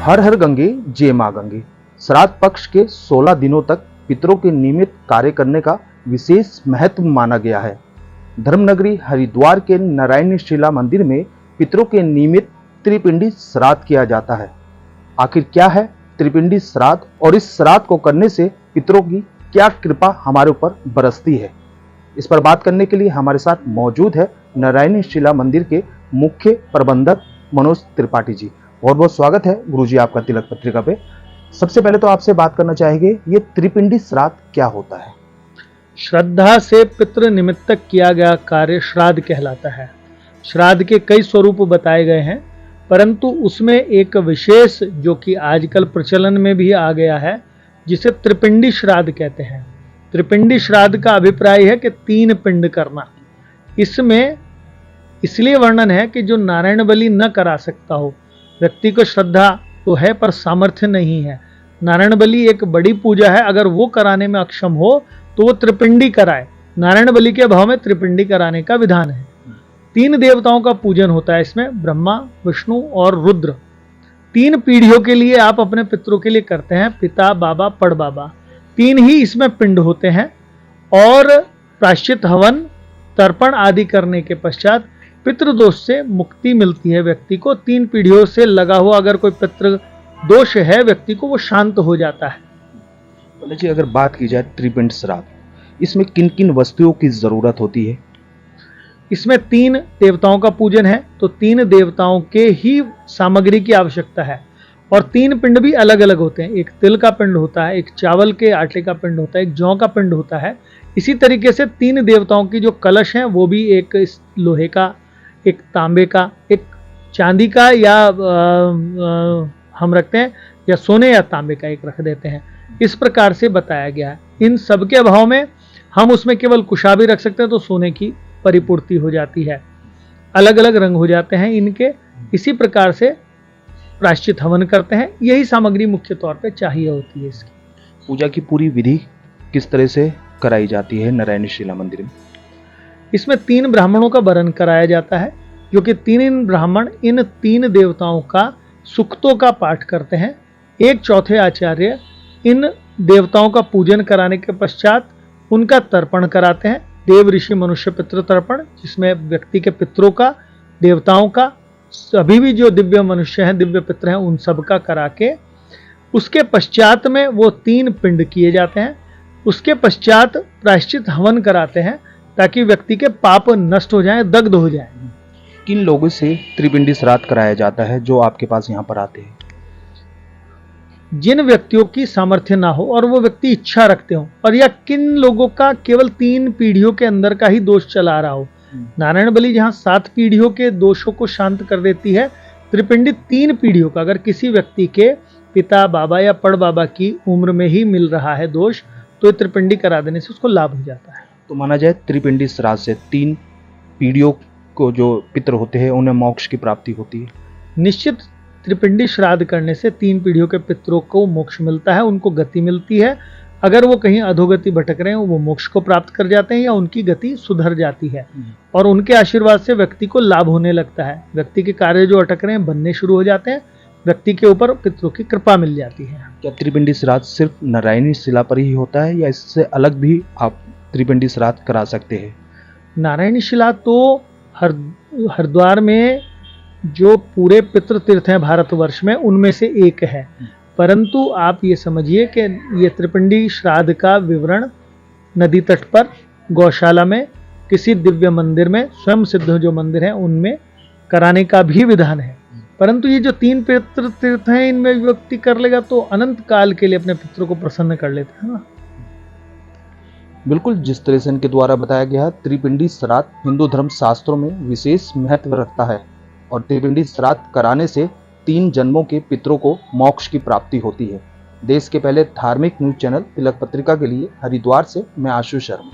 हर हर गंगे जय मां गंगे। श्राद्ध पक्ष के 16 दिनों तक पितरों के नियमित कार्य करने का विशेष महत्व माना गया है। धर्मनगरी हरिद्वार के नारायणी शिला मंदिर में पितरों के नियमित त्रिपिंडी श्राद्ध किया जाता है। आखिर क्या है त्रिपिंडी श्राद्ध और इस श्राद्ध को करने से पितरों की क्या कृपा हमारे ऊपर बरसती है, इस पर बात करने के लिए हमारे साथ मौजूद है नारायणी शिला मंदिर के मुख्य प्रबंधक मनोज त्रिपाठी जी। बहुत बहुत स्वागत है गुरुजी आपका तिलक पत्रिका पे। सबसे पहले तो आपसे बात करना चाहेंगे, ये त्रिपिंडी श्राद्ध क्या होता है? श्रद्धा से पितृ निमित्तक किया गया कार्य श्राद्ध कहलाता है। श्राद्ध के कई स्वरूप बताए गए हैं, परंतु उसमें एक विशेष जो कि आजकल प्रचलन में भी आ गया है, जिसे त्रिपिंडी श्राद्ध कहते हैं। त्रिपिंडी श्राद्ध का अभिप्राय है कि 3 पिंड करना। इसमें इसलिए वर्णन है कि जो नारायण बलि न करा सकता हो, व्यक्ति को श्रद्धा तो है पर सामर्थ्य नहीं है, नारायण बलि एक बड़ी पूजा है, अगर वो कराने में अक्षम हो तो वो त्रिपिंडी कराए। नारायण बलि के अभाव में त्रिपिंडी कराने का विधान है। 3 देवताओं का पूजन होता है इसमें, ब्रह्मा, विष्णु और रुद्र। 3 पीढ़ियों के लिए आप अपने पितरों के लिए करते हैं, पिता, बाबा, पड़बाबा। 3 ही इसमें पिंड होते हैं और प्रायश्चित, हवन, तर्पण आदि करने के पश्चात पितृदोष से मुक्ति मिलती है व्यक्ति को। 3 पीढ़ियों से लगा हुआ अगर कोई पितृ दोष है व्यक्ति को, वो शांत हो जाता है। बोले जी, अगर बात की जाए त्रिपिंड श्राद्ध, इसमें किन किन वस्तुओं की जरूरत होती है? इसमें 3 देवताओं का पूजन है, तो 3 देवताओं के ही सामग्री की आवश्यकता है। और 3 पिंड भी अलग अलग होते हैं। एक तिल का पिंड होता है, एक चावल के आटे का पिंड होता है, एक जौ का पिंड होता है। इसी तरीके से 3 देवताओं की जो कलश हैं वो भी एक लोहे का, एक तांबे का, एक चांदी का, या हम रखते हैं, या सोने या तांबे का एक रख देते हैं। इस प्रकार से बताया गया है। इन सब के अभाव में हम उसमें केवल कुशाबी रख सकते हैं तो सोने की परिपूर्ति हो जाती है। अलग अलग रंग हो जाते हैं इनके। इसी प्रकार से प्रायश्चित हवन करते हैं। यही सामग्री मुख्य तौर पे चाहिए होती है इसकी। पूजा की पूरी विधि किस तरह से कराई जाती है नारायणी शिला मंदिर में? इसमें 3 ब्राह्मणों का वरण कराया जाता है, जो कि 3 ब्राह्मण इन 3 देवताओं का सूक्तों का पाठ करते हैं। एक चौथे आचार्य इन देवताओं का पूजन कराने के पश्चात उनका तर्पण कराते हैं। देव, ऋषि, मनुष्य, पितृ तर्पण, जिसमें व्यक्ति के पितरों का, देवताओं का, सभी भी जो दिव्य मनुष्य हैं, दिव्य पितर हैं, उन सब का करा के उसके पश्चात में वो 3 पिंड किए जाते हैं। उसके पश्चात प्रायश्चित हवन कराते हैं ताकि व्यक्ति के पाप नष्ट हो जाएं, दग्ध हो जाएं। किन लोगों से त्रिपिंडी श्राद्ध कराया जाता है जो आपके पास यहाँ पर आते हैं? जिन व्यक्तियों की सामर्थ्य ना हो और वो व्यक्ति इच्छा रखते हो, और या किन लोगों का केवल 3 पीढ़ियों के अंदर का ही दोष चला रहा हो। नारायण बलि जहां 7 पीढ़ियों के दोषों को शांत कर देती है, त्रिपिंडी 3 पीढ़ियों का, अगर किसी व्यक्ति के पिता, बाबा या पड़बाबा की उम्र में ही मिल रहा है दोष, तो ये त्रिपिंडी करा देने से उसको लाभ हो जाता है। तो माना जाए त्रिपिंडी श्राद्ध से 3 पीढ़ियों को जो पितर होते हैं उन्हें मोक्ष की प्राप्ति होती है। निश्चित त्रिपिंडी श्राद्ध करने से 3 पीढ़ियों के पितरों को मोक्ष मिलता है, उनको गति मिलती है। अगर वो कहीं अधोगति भटक रहे हैं वो मोक्ष को प्राप्त कर जाते हैं या उनकी गति सुधर जाती है, और उनके आशीर्वाद से व्यक्ति को लाभ होने लगता है। व्यक्ति के कार्य जो अटक रहे हैं बनने शुरू हो जाते हैं, व्यक्ति के ऊपर पितरों की कृपा मिल जाती है। क्या त्रिपिंडी श्राद्ध सिर्फ नारायणी शिला पर ही होता है या इससे अलग भी आप त्रिपिंडी श्राद्ध करा सकते हैं? नारायणी शिला तो हरिद्वार में जो पूरे पितृ तीर्थ हैं भारतवर्ष में, उनमें से एक है। परंतु आप ये समझिए कि ये त्रिपिंडी श्राद्ध का विवरण नदी तट पर, गौशाला में, किसी दिव्य मंदिर में, स्वयं सिद्ध जो मंदिर हैं उनमें कराने का भी विधान है। परंतु ये जो 3 पितृ तीर्थ हैं इनमें व्यक्ति कर लेगा तो अनंत काल के लिए अपने पितरों को प्रसन्न कर लेता है ना। बिल्कुल, जिस तरह से इनके द्वारा बताया गया, त्रिपिंडी श्राद्ध हिंदू धर्म शास्त्रों में विशेष महत्व रखता है और त्रिपिंडी श्राद्ध कराने से 3 जन्मों के पितरों को मोक्ष की प्राप्ति होती है। देश के पहले धार्मिक न्यूज चैनल तिलक पत्रिका के लिए हरिद्वार से मैं आशु शर्मा।